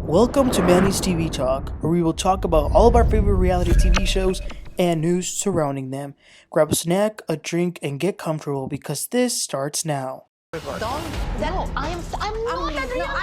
Welcome to Manny's TV Talk, where we will talk about all of our favorite reality TV shows and news surrounding them. Grab a snack, a drink, and get comfortable because this starts now. I'm not Adriana.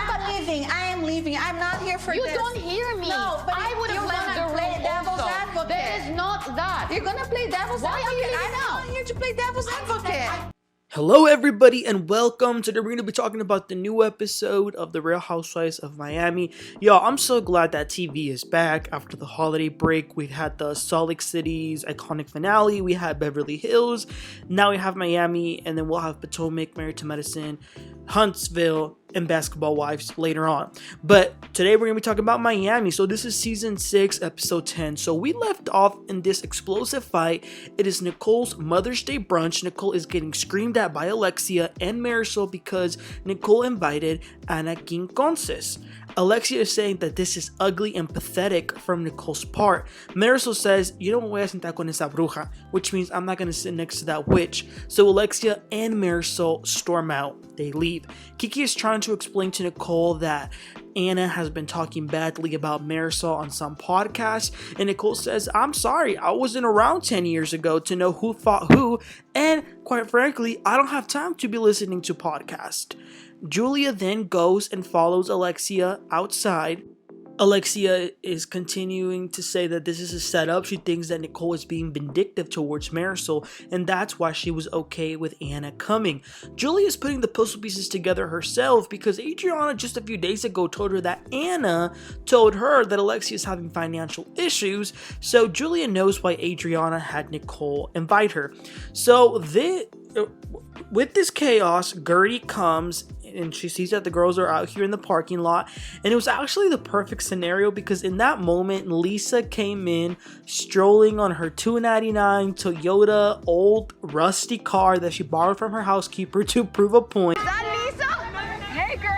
I am leaving. I'm not here for You this. don't hear me. No, but I would have you're left gonna the play room devil's also. advocate. There is not that. You're gonna play devil's Why advocate. are you leaving I'm now? not here to play devil's advocate. Hello, everybody, and welcome to we're going to be talking about the new episode of The Real Housewives of Miami. Y'all, I'm so glad that TV is back after the holiday break. We had the Salt Lake City's iconic finale. We had Beverly Hills. Now we have Miami, and then we'll have Potomac, Married to Medicine, Huntsville, and Basketball Wives later on. But today we're going to be talking about Miami. So this is season 6, episode 10. So we left off in this explosive fight. It is Nicole's Mother's Day brunch. Nicole is getting screamed at by Alexia and Marysol because Nicole invited Ana Quincoces. Alexia is saying that this is ugly and pathetic from Nicole's part. Marysol says, "You don't voy a sentar con esa bruja," which means I'm not going to sit next to that witch. So Alexia and Marysol storm out. They leave. Kiki is trying to explain to Nicole that Ana has been talking badly about Marysol on some podcasts, and Nicole says, "I'm sorry, I wasn't around 10 years ago to know who fought who, and quite frankly, I don't have time to be listening to podcasts." Julia then goes and follows Alexia outside. Alexia is continuing to say that this is a setup. She thinks that Nicole is being vindictive towards Marysol, and that's why she was okay with Ana coming. Julia is putting the puzzle pieces together herself because Adriana just a few days ago told her that Ana told her that Alexia is having financial issues, so Julia knows why Adriana had Nicole invite her. So with this chaos, Guerdy comes and she sees that the girls are out here in the parking lot, and it was actually the perfect scenario because in that moment Lisa came in strolling on her $2.99 Toyota old rusty car that she borrowed from her housekeeper to prove a point. Is that Lisa? Hey, girls.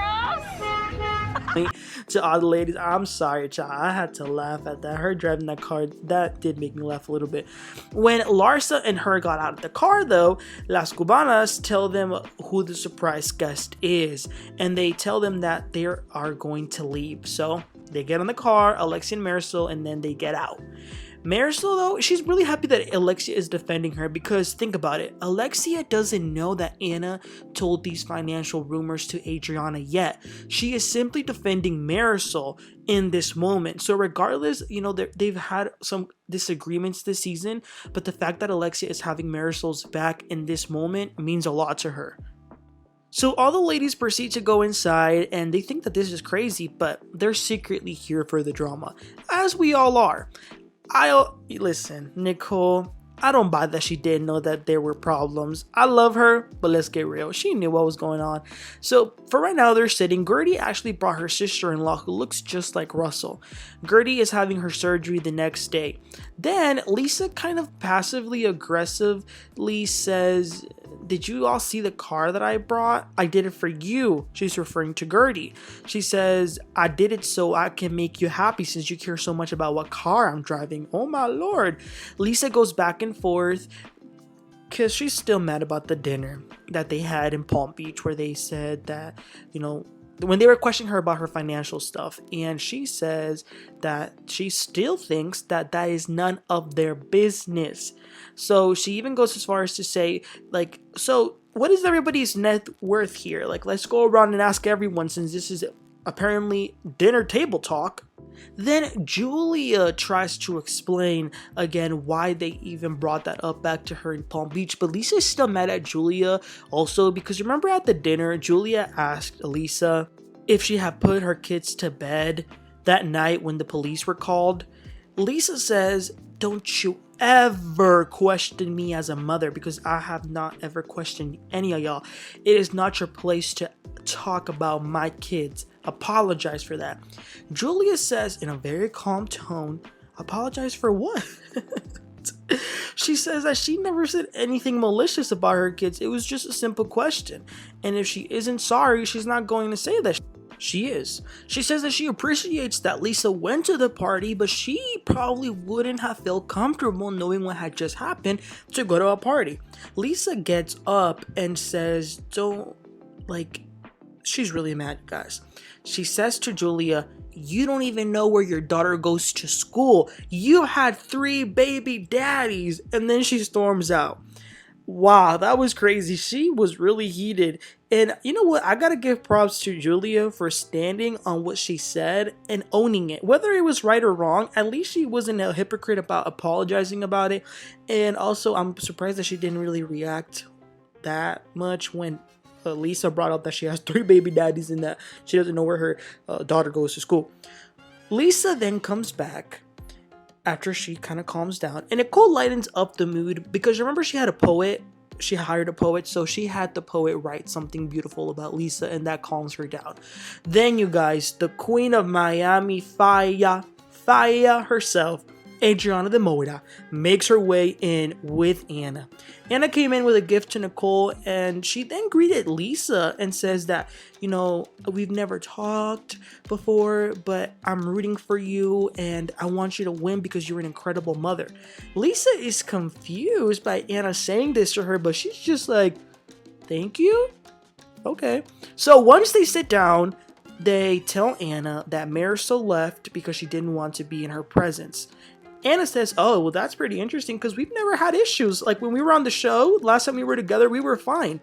To all the ladies, I'm sorry, child. I had to laugh at that. Her driving that car, that did make me laugh a little bit. When Larsa and her got out of the car, though, Las Cubanas tell them who the surprise guest is, and they tell them that they are going to leave. So they get in the car, Alexia and Marysol, and then they get out. Marysol, though, she's really happy that Alexia is defending her because think about it. Alexia doesn't know that Ana told these financial rumors to Adriana yet. She is simply defending Marysol in this moment. So regardless, they've had some disagreements this season, but the fact that Alexia is having Marysol's back in this moment means a lot to her. So all the ladies proceed to go inside and they think that this is crazy, but they're secretly here for the drama, as we all are. Listen, Nicole, I don't buy that she didn't know that there were problems. I love her, but let's get real. She knew what was going on. So for right now, they're sitting. Guerdy actually brought her sister-in-law who looks just like Russell. Guerdy is having her surgery the next day. Then Lisa kind of passively aggressively says, "Did you all see the car that I brought? I did it for you." She's referring to Guerdy. She says, "I did it so I can make you happy since you care so much about what car I'm driving." Oh my lord. Lisa goes back and forth because she's still mad about the dinner that they had in Palm Beach where they said that, when they were questioning her about her financial stuff, and she says that she still thinks that that is none of their business. So she even goes as far as to say, so what is everybody's net worth here? Let's go around and ask everyone since this is apparently dinner table talk. Then Julia tries to explain again why they even brought that up back to her in Palm Beach, but Lisa is still mad at Julia also because remember at the dinner, Julia asked Lisa if she had put her kids to bed that night when the police were called. Lisa says, "Don't you ever question me as a mother because I have not ever questioned any of y'all. It is not your place to talk about my kids. Apologize for that." Julia says in a very calm tone, "Apologize for what?" She says that she never said anything malicious about her kids. It was just a simple question. And if she isn't sorry, she's not going to say that. She is. She says that she appreciates that Lisa went to the party, but she probably wouldn't have felt comfortable knowing what had just happened to go to a party. Lisa gets up and says, she's really mad, guys. She says to Julia, you don't even know where your daughter goes to school. You had 3 baby daddies. And then she storms out. Wow, that was crazy. She was really heated. And you know what? I gotta give props to Julia for standing on what she said and owning it. Whether it was right or wrong, at least she wasn't a hypocrite about apologizing about it. And also, I'm surprised that she didn't really react that much when Lisa brought up that she has 3 baby daddies and that she doesn't know where her daughter goes to school. Lisa then comes back after she kind of calms down, and Nicole lightens up the mood because remember she had a poet. She hired a poet, so she had the poet write something beautiful about Lisa, and that calms her down. Then, you guys, the queen of Miami, Faya herself, Adriana de Moura, makes her way in with Anna. Anna came in with a gift to Nicole, and she then greeted Lisa and says that, you know, we've never talked before, but I'm rooting for you, and I want you to win because you're an incredible mother. Lisa is confused by Anna saying this to her, but she's just like, thank you? Okay. So once they sit down, they tell Anna that Marysol left because she didn't want to be in her presence. Anna says, oh, well, that's pretty interesting because we've never had issues. Like when we were on the show, last time we were together, we were fine.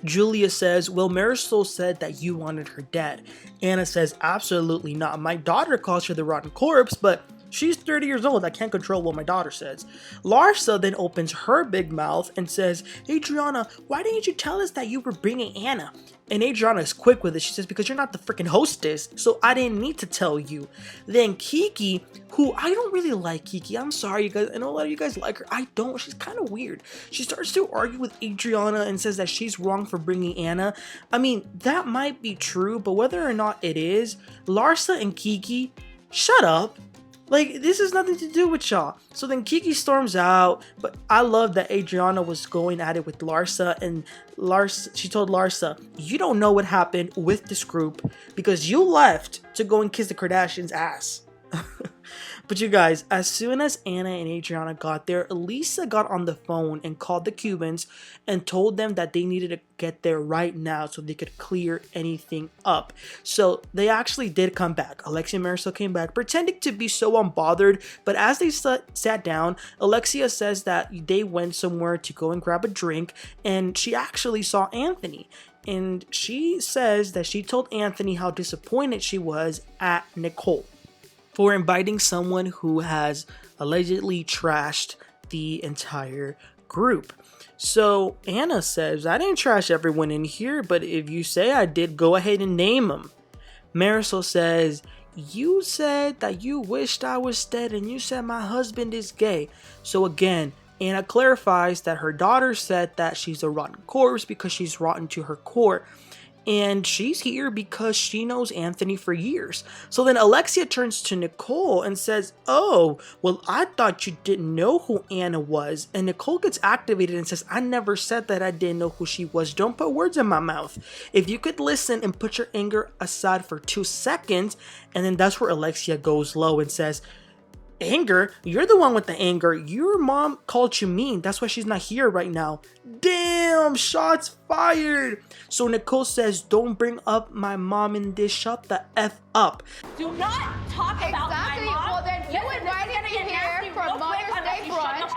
Julia says, well, Marysol said that you wanted her dead. Anna says, absolutely not. My daughter calls her the rotten corpse, but she's 30 years old. I can't control what my daughter says. Larsa then opens her big mouth and says, Adriana, why didn't you tell us that you were bringing Anna? And Adriana is quick with it. She says, because you're not the freaking hostess, so I didn't need to tell you. Then Kiki, who I don't really like Kiki. I'm sorry, you guys. I know a lot of you guys like her. I don't. She's kind of weird. She starts to argue with Adriana and says that she's wrong for bringing Anna. I mean, that might be true, but whether or not it is, Larsa and Kiki, shut up. Like, this has nothing to do with y'all. So then Kiki storms out, but I love that Adriana was going at it with Larsa, and she told Larsa, you don't know what happened with this group because you left to go and kiss the Kardashians' ass. But you guys, as soon as Anna and Adriana got there, Lisa got on the phone and called the Cubans and told them that they needed to get there right now so they could clear anything up. So they actually did come back. Alexia and Marysol came back, pretending to be so unbothered. But as they sat down, Alexia says that they went somewhere to go and grab a drink, and she actually saw Anthony. And she says that she told Anthony how disappointed she was at Nicole for inviting someone who has allegedly trashed the entire group. So Anna says, I didn't trash everyone in here, but if you say I did, go ahead and name them. Marysol says, you said that you wished I was dead and you said my husband is gay. So again, Anna clarifies that her daughter said that she's a rotten corpse because she's rotten to her core. And she's here because she knows Anthony for years. So then Alexia turns to Nicole and says, oh, well, I thought you didn't know who Anna was. And Nicole gets activated and says, I never said that I didn't know who she was. Don't put words in my mouth. If you could listen and put your anger aside for 2 seconds. And then that's where Alexia goes low and says, anger? You're the one with the anger. Your mom called you mean. That's why she's not here right now. Damn, shots fired. So Nicole says, don't bring up my mom in this. Shut the F up. Do not talk about my mom. Well, then you invited me here for Mother's Day brunch.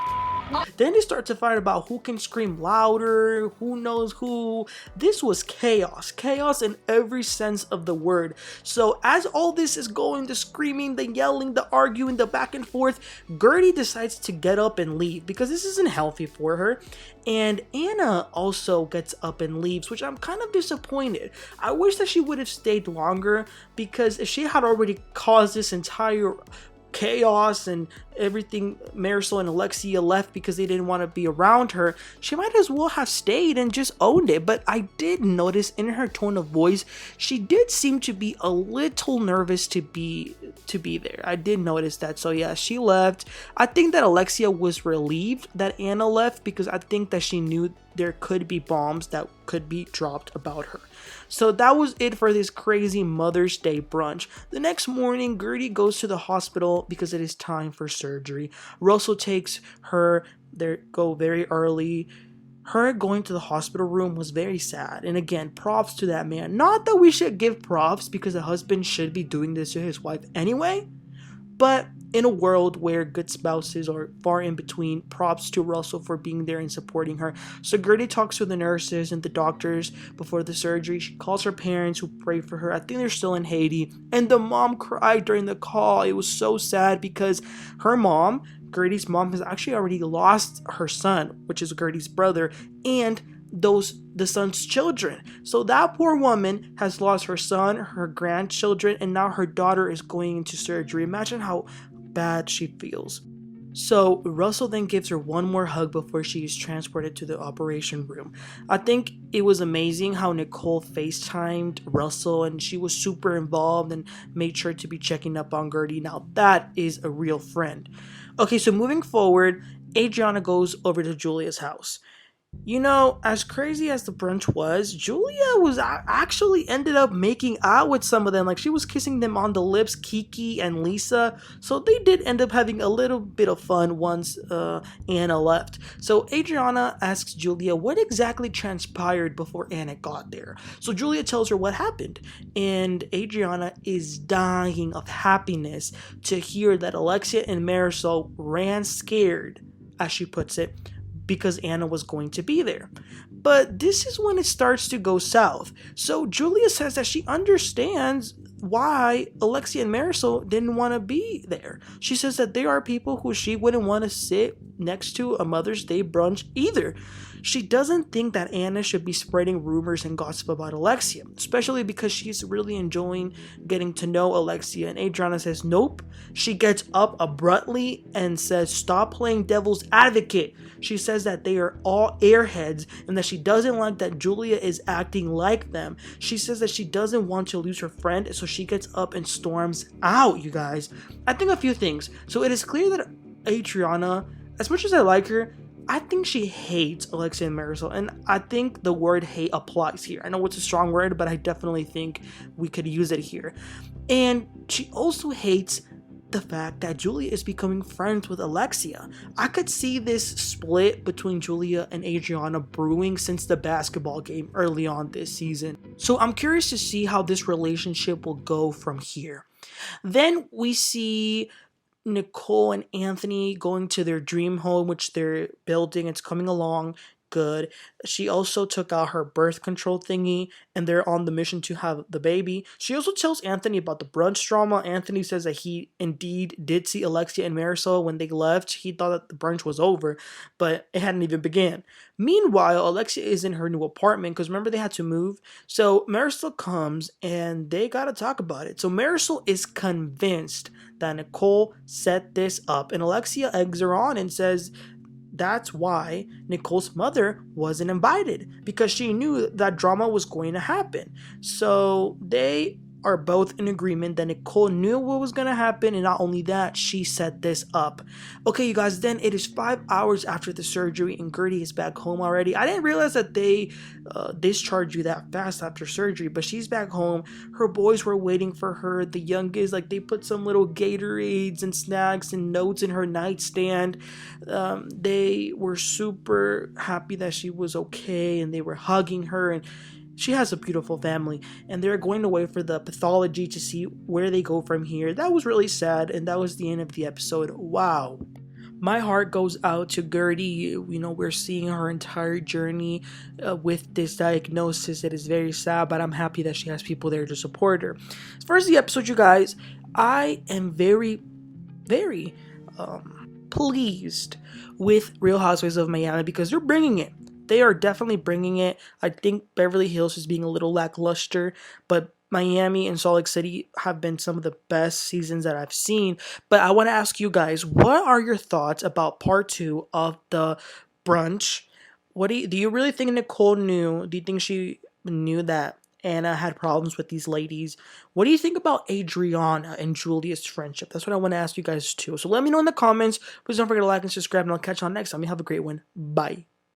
Then they start to fight about who can scream louder, who knows who. This was chaos. Chaos in every sense of the word. So as all this is going, the screaming, the yelling, the arguing, the back and forth, Guerdy decides to get up and leave because this isn't healthy for her. And Anna also gets up and leaves, which I'm kind of disappointed. I wish that she would have stayed longer because if she had already caused this entire chaos and everything, Marysol and Alexia left because they didn't want to be around her, she might as well have stayed and just owned it. But I did notice in her tone of voice, she did seem to be a little nervous to be there. I did notice that. So yeah, she left. I think that Alexia was relieved that Anna left because I think that she knew there could be bombs that could be dropped about her. So that was it for this crazy Mother's Day brunch. The next morning, Guerdy goes to the hospital because it is time for surgery. Russell takes her, they go very early. her going to the hospital room was very sad. And again, props to that man. Not that we should give props because a husband should be doing this to his wife anyway, but in a world where good spouses are far in between, props to Russell for being there and supporting her. So Guerdy talks to the nurses and the doctors before the surgery. She calls her parents who pray for her. I think they're still in Haiti. And the mom cried during the call. It was so sad because her mom, Guerdy's mom, has actually already lost her son, which is Guerdy's brother, and the son's children. So that poor woman has lost her son, her grandchildren, and now her daughter is going into surgery. Imagine how bad she feels. So Russell then gives her one more hug before she is transported to the operation room. I think it was amazing how Nicole FaceTimed Russell, and she was super involved and made sure to be checking up on Guerdy. Now that is a real friend. Okay, so moving forward, Adriana goes over to Julia's house. You know, as crazy as the brunch was, Julia was actually ended up making out with some of them. Like, she was kissing them on the lips, Kiki and Lisa. So they did end up having a little bit of fun once Anna left. So Adriana asks Julia what exactly transpired before Anna got there. So Julia tells her what happened. And Adriana is dying of happiness to hear that Alexia and Marysol ran scared, as she puts it, because Anna was going to be there. But this is when it starts to go south. So Julia says that she understands why Alexia and Marysol didn't want to be there. She says that they are people who she wouldn't want to sit next to a Mother's Day brunch either. She doesn't think that Anna should be spreading rumors and gossip about Alexia, especially because she's really enjoying getting to know Alexia. And Adriana says nope. She gets up abruptly and says stop playing devil's advocate. She says that they are all airheads and that she doesn't like that Julia is acting like them. She says that she doesn't want to lose her friend, so she gets up and storms out, you guys. I think a few things. So it is clear that Adriana, as much as I like her, I think she hates Alexia and Marysol, and I think the word hate applies here. I know it's a strong word, but I definitely think we could use it here. And she also hates the fact that Julia is becoming friends with Alexia. I could see this split between Julia and Adriana brewing since the basketball game early on this season. So I'm curious to see how this relationship will go from here. Then we see Nicole and Anthony going to their dream home, which they're building. It's coming along good. She also took out her birth control thingy, and they're on the mission to have the baby. She also tells Anthony about the brunch drama. Anthony says that he indeed did see Alexia and Marysol when they left. He thought that the brunch was over, but it hadn't even began. Meanwhile, Alexia is in her new apartment because remember they had to move. So Marysol comes and they gotta talk about it. So Marysol is convinced that Nicole set this up, and Alexia eggs her on and says that's why Nicole's mother wasn't invited, because she knew that drama was going to happen. So they are both in agreement that Nicole knew what was going to happen, and not only that, she set this up. Okay, you guys, then it is 5 hours after the surgery and Guerdy is back home already. I didn't realize that they discharged you that fast after surgery, but she's back home. Her boys were waiting for her. The youngest, like, they put some little Gatorades and snacks and notes in her nightstand. They were super happy that she was okay, and they were hugging her, and she has a beautiful family, and they're going away for the pathology to see where they go from here. That was really sad, and that was the end of the episode. Wow. My heart goes out to Guerdy. You know, we're seeing her entire journey with this diagnosis. It is very sad, but I'm happy that she has people there to support her. As far as the episode, you guys, I am very, very pleased with Real Housewives of Miami because they're bringing it. They are definitely bringing it. I think Beverly Hills is being a little lackluster, but Miami and Salt Lake City have been some of the best seasons that I've seen. But I want to ask you guys, what are your thoughts about part 2 of the brunch? What do you really think Nicole knew? Do you think she knew that Anna had problems with these ladies? What do you think about Adriana and Julia's friendship? That's what I want to ask you guys too. So let me know in the comments. Please don't forget to like and subscribe, and I'll catch you on next time. You have a great one. Bye.